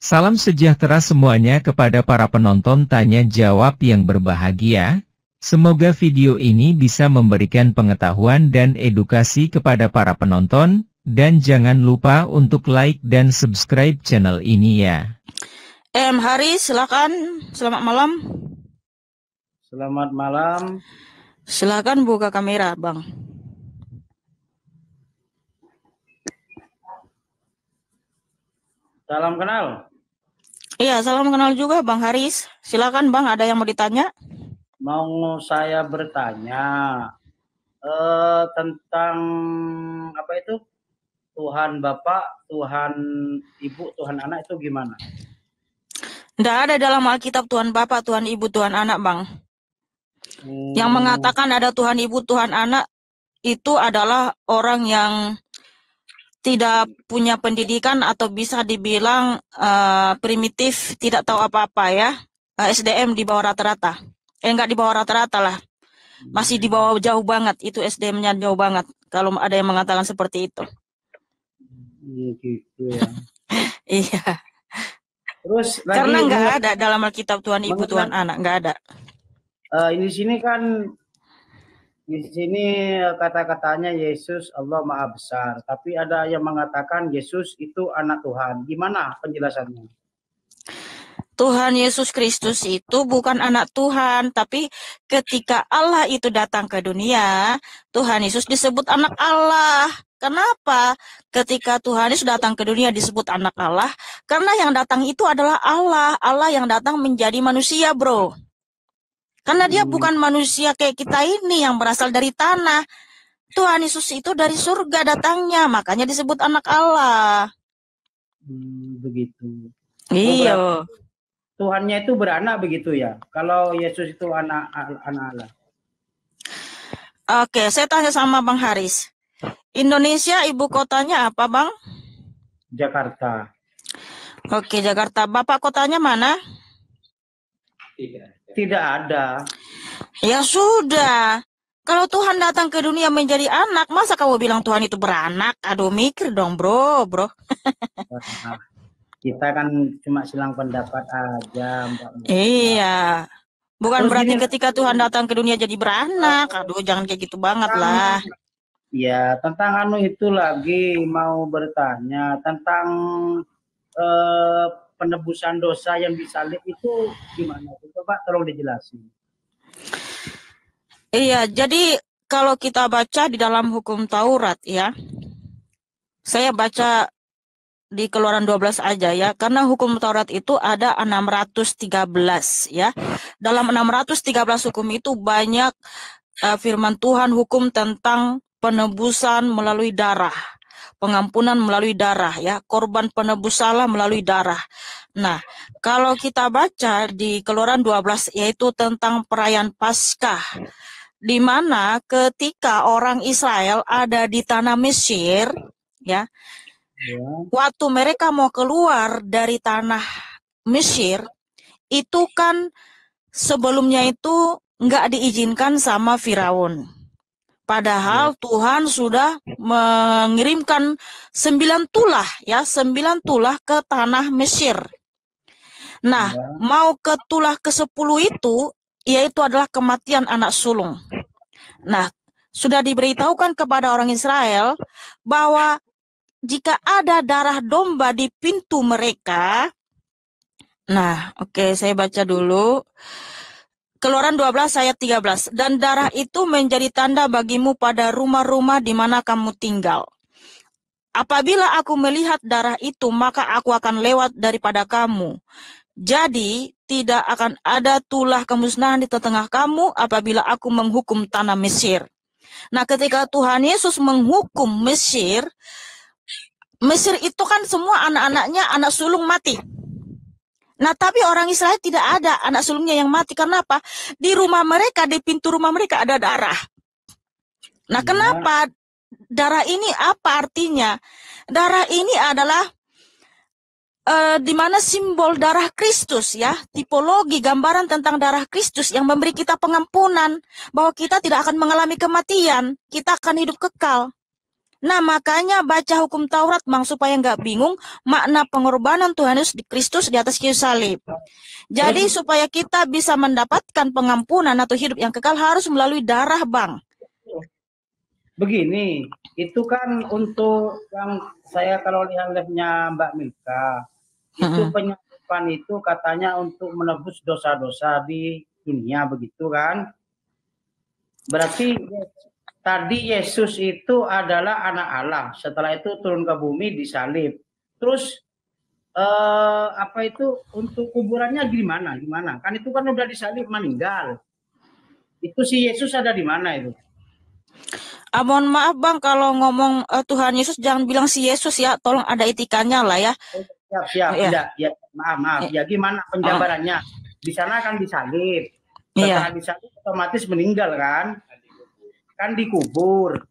Salam sejahtera semuanya kepada para penonton tanya jawab yang berbahagia. Semoga video ini bisa memberikan pengetahuan dan edukasi kepada para penonton, dan jangan lupa untuk like dan subscribe channel ini ya. Haris, silakan. Selamat malam. Selamat malam. Silakan buka kamera, Bang. Salam kenal. Iya, salam kenal juga, Bang Haris. Silakan, Bang. Ada yang mau ditanya? Mau saya bertanya tentang apa itu? Tuhan Bapak, Tuhan Ibu, Tuhan Anak itu gimana? Tidak ada dalam Alkitab Tuhan Bapa, Tuhan Ibu, Tuhan Anak, Bang. Yang mengatakan ada Tuhan Ibu, Tuhan Anak itu adalah orang yang tidak punya pendidikan atau bisa dibilang primitif, tidak tahu apa-apa ya. SDM di bawah rata-rata. Enggak di bawah rata-rata lah. Masih di bawah jauh banget. Itu SDM-nya jauh banget. Kalau ada yang mengatakan seperti itu. Gitu ya. Iya. Terus karena nggak ada dalam Alkitab Tuhan Ibu, Tuhan Anak, nggak ada. Di sini kata-katanya Yesus Allah Maha Besar, tapi ada yang mengatakan Yesus itu anak Tuhan. Gimana penjelasannya? Tuhan Yesus Kristus itu bukan anak Tuhan, tapi ketika Allah itu datang ke dunia, Tuhan Yesus disebut anak Allah. Kenapa? Ketika Tuhan Yesus datang ke dunia disebut anak Allah, karena yang datang itu adalah Allah. Allah yang datang menjadi manusia, bro. Karena dia bukan manusia kayak kita ini yang berasal dari tanah. Tuhan Yesus itu dari surga datangnya, makanya disebut anak Allah. Begitu. Iya. Tuhannya itu beranak begitu ya? Kalau Yesus itu anak Allah. Oke, saya tanya sama Bang Haris. Indonesia ibu kotanya apa, Bang? Jakarta. Oke, Jakarta. Bapak kotanya mana? Tidak ada. Ya sudah. Kalau Tuhan datang ke dunia menjadi anak, masa kamu bilang Tuhan itu beranak? Aduh, mikir dong, bro. Kita kan cuma silang pendapat aja, Mbak. Iya. Bukan berarti ketika Tuhan datang ke dunia jadi beranak. Aduh, jangan kayak gitu banget lah. Ya, tentang itu lagi mau bertanya tentang penebusan dosa yang disalib itu gimana? Coba tolong dijelasin. Iya, jadi kalau kita baca di dalam hukum Taurat ya, saya baca di Keluaran 12 aja ya, karena hukum Taurat itu ada 613 ya. Dalam 613 hukum itu banyak firman Tuhan, hukum tentang penebusan melalui darah, pengampunan melalui darah ya, korban penebus salah melalui darah. Nah, kalau kita baca di Keluaran 12 yaitu tentang perayaan Paskah, di mana ketika orang Israel ada di tanah Mesir ya, waktu mereka mau keluar dari tanah Mesir itu kan sebelumnya itu nggak diizinkan sama Firaun. Padahal Tuhan sudah mengirimkan 9 tulah ya, 9 tulah ke tanah Mesir. Nah, mau ke tulah ke-10 itu yaitu adalah kematian anak sulung. Nah, sudah diberitahukan kepada orang Israel bahwa jika ada darah domba di pintu mereka, nah, oke, saya baca dulu. Keluaran 12 ayat 13. Dan darah itu menjadi tanda bagimu pada rumah-rumah di mana kamu tinggal. Apabila aku melihat darah itu, maka aku akan lewat daripada kamu. Jadi, tidak akan ada tulah kemusnahan di tengah kamu apabila aku menghukum tanah Mesir. Nah, ketika Tuhan Yesus menghukum Mesir, Mesir itu kan semua anak-anaknya anak sulung mati. Nah, tapi orang Israel tidak ada anak sulungnya yang mati. Karena apa? Di rumah mereka, di pintu rumah mereka ada darah. Nah, kenapa? Darah ini apa artinya? Darah ini adalah di mana simbol darah Kristus ya, tipologi gambaran tentang darah Kristus yang memberi kita pengampunan, bahwa kita tidak akan mengalami kematian, kita akan hidup kekal. Nah, makanya baca hukum Taurat, Bang, supaya nggak bingung makna pengorbanan Tuhan Yesus Kristus di atas kayu salib. Jadi supaya kita bisa mendapatkan pengampunan atau hidup yang kekal harus melalui darah, Bang. Begini, itu kan untuk yang saya kalau lihat-lihatnya Mbak Milka, itu penyaliban itu katanya untuk menebus dosa-dosa di dunia, begitu kan? Berarti tadi Yesus itu adalah anak Allah. Setelah itu turun ke bumi disalib. Terus apa itu untuk kuburannya gimana? Kan itu kan udah disalib meninggal. Itu si Yesus ada di mana itu? Mohon maaf, Bang, kalau ngomong Tuhan Yesus jangan bilang si Yesus ya. Tolong ada etikanya lah ya. Siap. Ya, maaf. Ya gimana penjabarannya? Di sana kan disalib. Setelah disalib otomatis meninggal kan? Kan dikubur.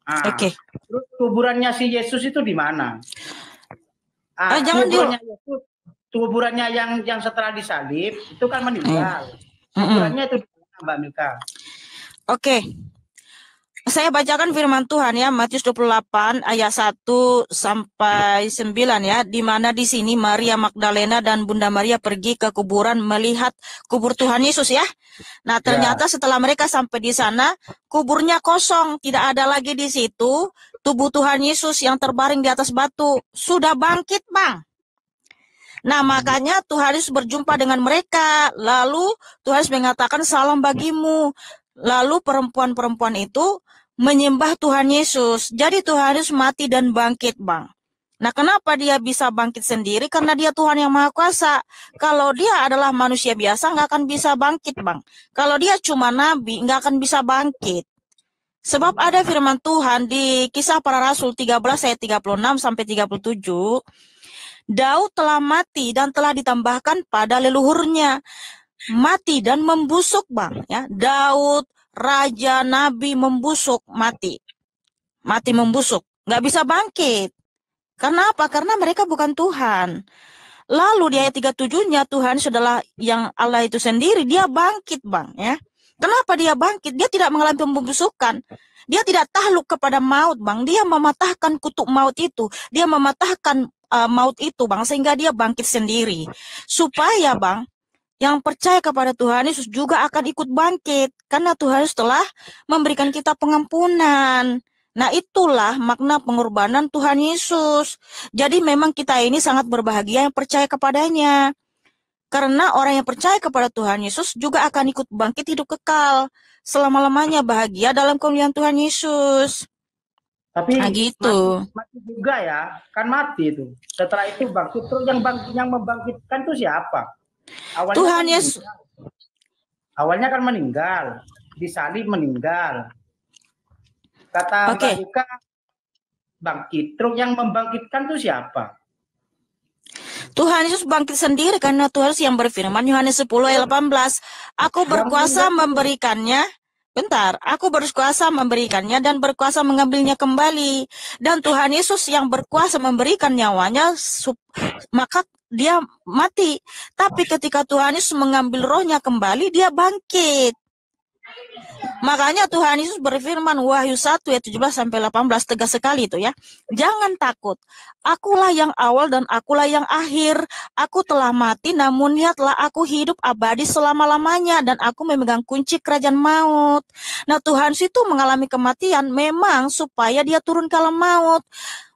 Nah, terus kuburannya si Yesus itu di mana? Kuburannya yang setelah disalib itu kan meninggal. Kuburannya itu di mana, Mbak Milka? Oke. Saya bacakan firman Tuhan ya, Matius 28 ayat 1 sampai 9 ya, di mana di sini Maria Magdalena dan Bunda Maria pergi ke kuburan melihat kubur Tuhan Yesus ya. Nah, ternyata setelah mereka sampai di sana, kuburnya kosong, tidak ada lagi di situ tubuh Tuhan Yesus yang terbaring di atas batu. Sudah bangkit, Bang. Nah, makanya Tuhan Yesus berjumpa dengan mereka. Lalu Tuhan Yesus mengatakan salam bagimu. Lalu perempuan-perempuan itu menyembah Tuhan Yesus. Jadi Tuhan Yesus mati dan bangkit, Bang. Nah, kenapa dia bisa bangkit sendiri? Karena dia Tuhan yang Maha Kuasa. Kalau dia adalah manusia biasa, nggak akan bisa bangkit, Bang. Kalau dia cuma nabi, nggak akan bisa bangkit. Sebab ada firman Tuhan di Kisah Para Rasul 13 ayat 36 sampai 37. Daud telah mati dan telah ditambahkan pada leluhurnya. Mati dan membusuk, Bang. Ya, Daud, raja, nabi membusuk, mati. Mati membusuk. Nggak bisa bangkit. Karena apa? Karena mereka bukan Tuhan. Lalu di ayat 37-nya Tuhan adalah yang Allah itu sendiri. Dia bangkit, Bang. Ya. Kenapa dia bangkit? Dia tidak mengalami pembusukan. Dia tidak takluk kepada maut, Bang. Dia mematahkan kutuk maut itu. Dia mematahkan maut itu, Bang. Sehingga dia bangkit sendiri. Supaya, Bang, yang percaya kepada Tuhan Yesus juga akan ikut bangkit. Karena Tuhan Yesus telah memberikan kita pengampunan. Nah, itulah makna pengorbanan Tuhan Yesus. Jadi memang kita ini sangat berbahagia yang percaya kepadanya. Karena orang yang percaya kepada Tuhan Yesus juga akan ikut bangkit hidup kekal. Selama-lamanya bahagia dalam kemuliaan Tuhan Yesus. Tapi gitu. Mati juga ya, kan mati itu. Setelah itu bangkit. Terus yang membangkitkan itu siapa? Awalnya Tuhan Yesus. Awalnya kan meninggal, disalib meninggal. Kata Mbak Yuka bangkit. Terus yang membangkitkan itu siapa? Tuhan Yesus bangkit sendiri karena Tuhan Yesus yang berfirman Yohanes 10 ayat 18. Aku berkuasa memberikannya. Bentar, aku berkuasa memberikannya dan berkuasa mengambilnya kembali. Dan Tuhan Yesus yang berkuasa memberikan nyawanya, maka dia mati. Tapi ketika Tuhan Yesus mengambil rohnya kembali, dia bangkit. Makanya Tuhan Yesus berfirman Wahyu 1 ayat 17 sampai 18 tegas sekali itu ya. Jangan takut. Akulah yang awal dan akulah yang akhir. Aku telah mati namun lihatlah aku hidup abadi selama-lamanya dan aku memegang kunci kerajaan maut. Nah, Tuhan Yesus itu mengalami kematian memang supaya dia turun ke alam maut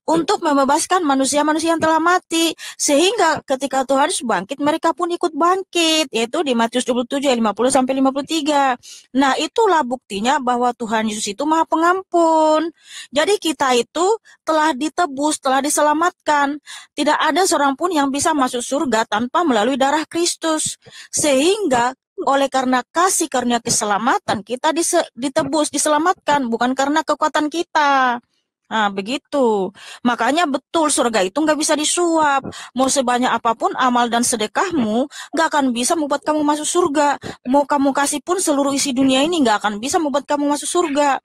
untuk membebaskan manusia-manusia yang telah mati. Sehingga ketika Tuhan Yesus bangkit, mereka pun ikut bangkit. Yaitu di Matius 27 ayat 50-53. Nah, itulah buktinya bahwa Tuhan Yesus itu Maha Pengampun. Jadi kita itu telah ditebus, telah diselamatkan. Tidak ada seorang pun yang bisa masuk surga tanpa melalui darah Kristus. Sehingga oleh karena kasih karunia keselamatan, kita ditebus, diselamatkan. Bukan karena kekuatan kita. Nah, begitu. Makanya betul surga itu nggak bisa disuap. Mau sebanyak apapun amal dan sedekahmu, nggak akan bisa membuat kamu masuk surga. Mau kamu kasih pun seluruh isi dunia ini nggak akan bisa membuat kamu masuk surga.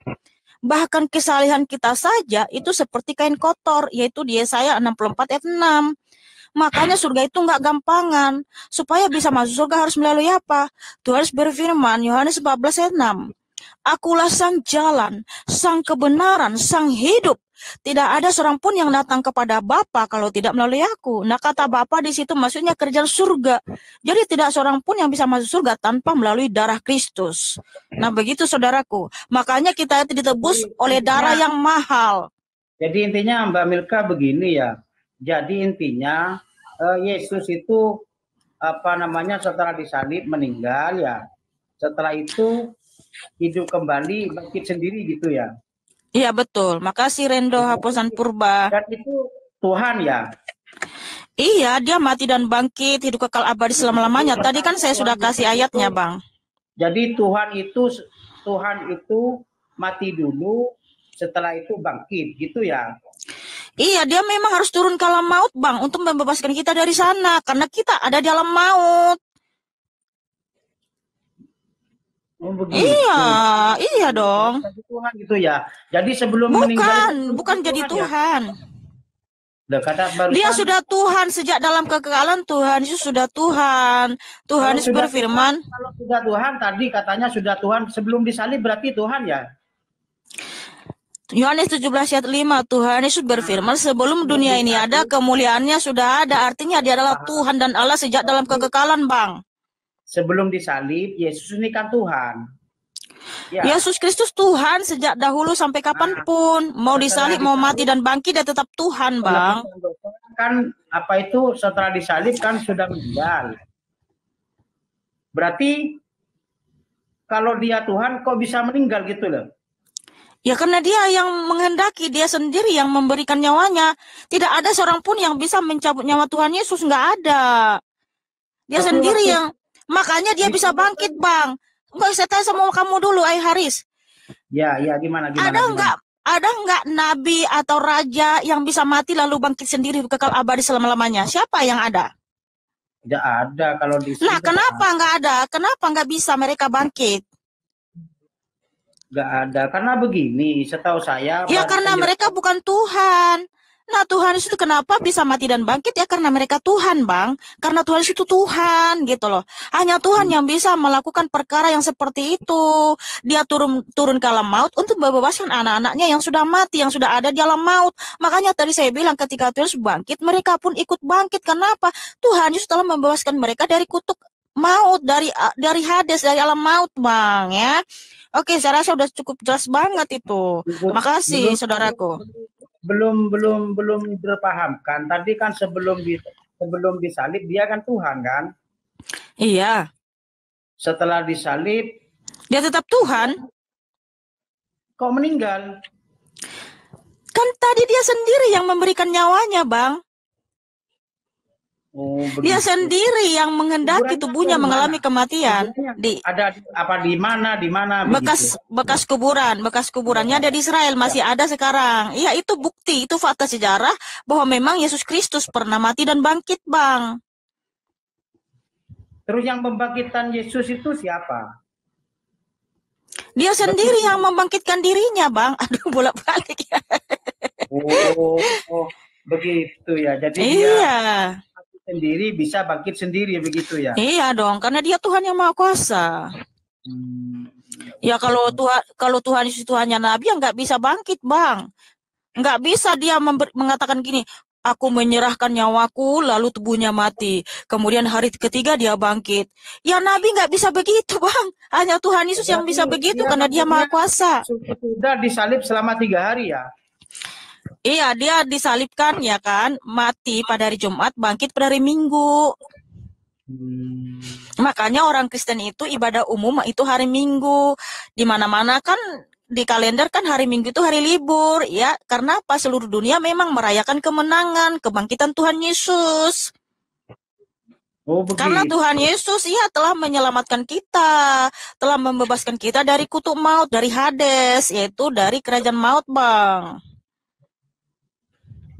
Bahkan kesalehan kita saja itu seperti kain kotor, yaitu di Yesaya 64 ayat 6. Makanya surga itu nggak gampangan. Supaya bisa masuk surga harus melalui apa? Tuhan berfirman, Yohanes 14 ayat 6. Akulah sang jalan, sang kebenaran, sang hidup. Tidak ada seorang pun yang datang kepada Bapa kalau tidak melalui aku. Nah, kata Bapa di situ maksudnya kerjaan surga. Jadi tidak seorang pun yang bisa masuk surga tanpa melalui darah Kristus. Nah, begitu saudaraku. Makanya kita ditebus oleh darah yang mahal. Jadi intinya Mbak Milka begini ya. Jadi intinya Yesus itu setelah disalib meninggal ya. Setelah itu hidup kembali, bangkit sendiri gitu ya. Iya betul. Makasih Rendo Haposan Purba. Dan itu Tuhan ya. Iya, dia mati dan bangkit, hidup kekal abadi selama-lamanya. Tadi kan saya sudah kasih ayatnya, Bang. Jadi Tuhan itu mati dulu, setelah itu bangkit gitu ya. Iya, dia memang harus turun ke alam maut, Bang, untuk membebaskan kita dari sana. Karena kita ada di alam maut. Oh, begitu. Iya dong. Jadi Tuhan gitu ya. Jadi sebelum meninggal bukan jadi Tuhan. Ya? Dia sudah Tuhan sejak dalam kekekalan. Tuhan Yesus sudah Tuhan. Tuhan Yesus berfirman. Kalau sudah Tuhan tadi katanya sudah Tuhan sebelum disalib berarti Tuhan ya. Yohanes 17 ayat 5, Tuhan Yesus berfirman, sebelum dunia ini ada, kemuliaannya sudah ada. Artinya dia adalah Tuhan dan Allah sejak dalam kekekalan, Bang. Sebelum disalib, Yesus ini kan Tuhan. Ya. Yesus Kristus Tuhan sejak dahulu sampai kapanpun. Mau disalib, mau mati dan bangkit, dia tetap Tuhan, Bang. Kan setelah disalib kan sudah meninggal. Berarti kalau dia Tuhan kok bisa meninggal gitu loh? Ya karena dia yang menghendaki, dia sendiri yang memberikan nyawanya. Tidak ada seorang pun yang bisa mencabut nyawa Tuhan Yesus, nggak ada. Dia sendiri yang, makanya dia bisa bangkit, Bang. Enggak, saya tanya sama kamu dulu, Haris. Ya, gimana? Ada nggak nabi atau raja yang bisa mati lalu bangkit sendiri kekal abadi selama-lamanya? Siapa yang ada? Tidak ada kalau di. Nah, kenapa nggak ada? Kenapa nggak bisa mereka bangkit? Nggak ada, karena begini, setahu saya. Ya karena mereka bukan Tuhan. Nah, Tuhan itu kenapa bisa mati dan bangkit? Ya karena mereka Tuhan, Bang. Karena Tuhan itu Tuhan, gitu loh. Hanya Tuhan yang bisa melakukan perkara yang seperti itu. Dia turun ke alam maut untuk membebaskan anak-anaknya yang sudah mati, yang sudah ada di alam maut. Makanya tadi saya bilang ketika Tuhan bangkit, mereka pun ikut bangkit. Kenapa? Tuhan Yesus telah membebaskan mereka dari kutuk maut, dari Hades, dari alam maut, Bang, ya. Oke, saya rasa sudah cukup jelas banget itu. Makasih, saudaraku. Belum terpahamkan. Tadi kan sebelum disalib dia kan Tuhan kan? Iya. Setelah disalib dia tetap Tuhan. Kok meninggal? Kan tadi dia sendiri yang memberikan nyawanya, Bang. Oh, dia sendiri yang menghendaki tubuhnya mengalami kematian. Ada di mana? Bekas kuburannya ada di Israel, masih ada sekarang. Iya, itu bukti, itu fakta sejarah bahwa memang Yesus Kristus pernah mati dan bangkit, Bang. Terus yang membangkitkan Yesus itu siapa? Dia sendiri yang membangkitkan dirinya, Bang. Aduh, bolak-balik ya. Oh, begitu ya. Jadi iya. Dia sendiri bisa bangkit sendiri begitu ya? Iya dong, karena dia Tuhan yang Maha Kuasa. Ya kalau Tuhan Yesus Tuhannya Nabi ya nggak bisa bangkit, Bang. Nggak bisa dia mengatakan gini, aku menyerahkan nyawaku lalu tubuhnya mati. Kemudian hari ketiga dia bangkit. Ya Nabi nggak bisa begitu, Bang. Hanya Tuhan Yesus yang bisa begitu karena dia Maha Kuasa. Sudah disalib selama 3 hari ya? Iya, dia disalibkan ya kan, mati pada hari Jumat, bangkit pada hari Minggu. Makanya orang Kristen itu ibadah umum itu hari Minggu. Di mana-mana kan di kalender kan hari Minggu itu hari libur, ya. Karena apa? Seluruh dunia memang merayakan kemenangan, kebangkitan Tuhan Yesus. Karena Tuhan Yesus ya telah menyelamatkan kita, telah membebaskan kita dari kutuk maut, dari Hades, yaitu dari kerajaan maut, Bang.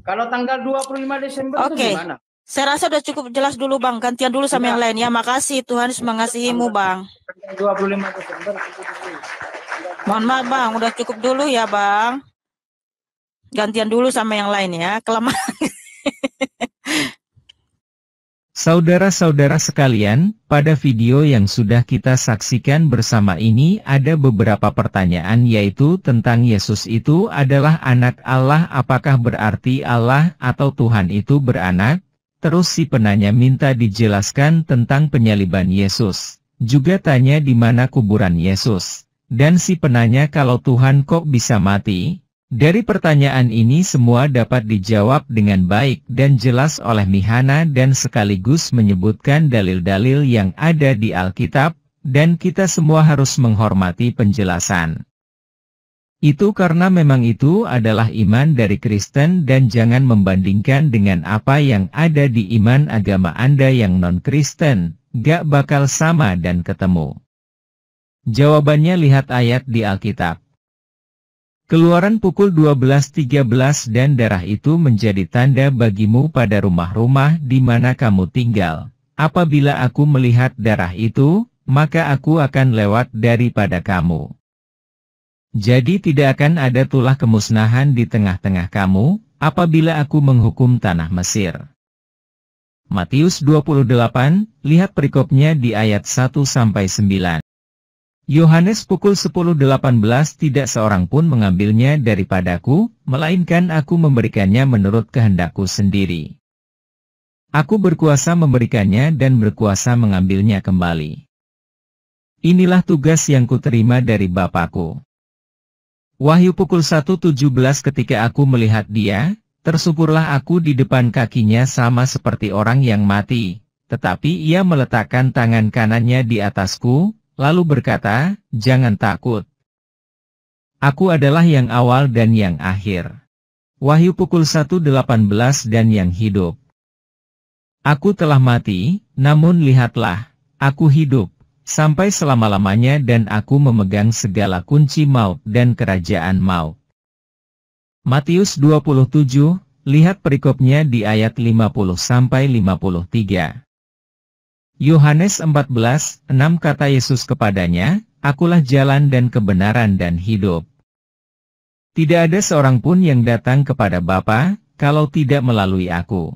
Kalau tanggal 25 Desember itu gimana? Saya rasa udah cukup jelas dulu, Bang. Gantian dulu sama yang lain ya. Makasih, Tuhan Yesus mengasihimu, Bang. Tanggal 25 Desember. Mohon maaf, Bang. Udah cukup dulu ya, Bang. Gantian dulu sama yang lain ya. Kelamaan. Saudara-saudara sekalian, pada video yang sudah kita saksikan bersama ini ada beberapa pertanyaan, yaitu tentang Yesus itu adalah anak Allah, apakah berarti Allah atau Tuhan itu beranak? Terus si penanya minta dijelaskan tentang penyaliban Yesus. Juga tanya di mana kuburan Yesus. Dan si penanya kalau Tuhan kok bisa mati? Dari pertanyaan ini semua dapat dijawab dengan baik dan jelas oleh Mihana dan sekaligus menyebutkan dalil-dalil yang ada di Alkitab, dan kita semua harus menghormati penjelasan. Itu karena memang itu adalah iman dari Kristen dan jangan membandingkan dengan apa yang ada di iman agama Anda yang non-Kristen, gak bakal sama dan ketemu. Jawabannya lihat ayat di Alkitab. Keluaran pukul 12.13 dan darah itu menjadi tanda bagimu pada rumah-rumah di mana kamu tinggal. Apabila aku melihat darah itu, maka aku akan lewat daripada kamu. Jadi tidak akan ada tulah kemusnahan di tengah-tengah kamu, apabila aku menghukum tanah Mesir. Matius 28, lihat perikopnya di ayat 1-9. Yohanes pukul 10.18 tidak seorang pun mengambilnya daripadaku, melainkan aku memberikannya menurut kehendakku sendiri. Aku berkuasa memberikannya dan berkuasa mengambilnya kembali. Inilah tugas yang kuterima dari Bapakku. Wahyu pukul 1.17 ketika aku melihat dia, tersungkurlah aku di depan kakinya sama seperti orang yang mati, tetapi ia meletakkan tangan kanannya di atasku, lalu berkata, jangan takut. Aku adalah yang awal dan yang akhir. Wahyu pukul 1.18 dan yang hidup. Aku telah mati, namun lihatlah, aku hidup, sampai selama-lamanya dan aku memegang segala kunci maut dan kerajaan maut. Matius 27, lihat perikopnya di ayat 50-53. Yohanes 14:6 kata Yesus kepadanya, akulah jalan dan kebenaran dan hidup. Tidak ada seorang pun yang datang kepada Bapa, kalau tidak melalui aku.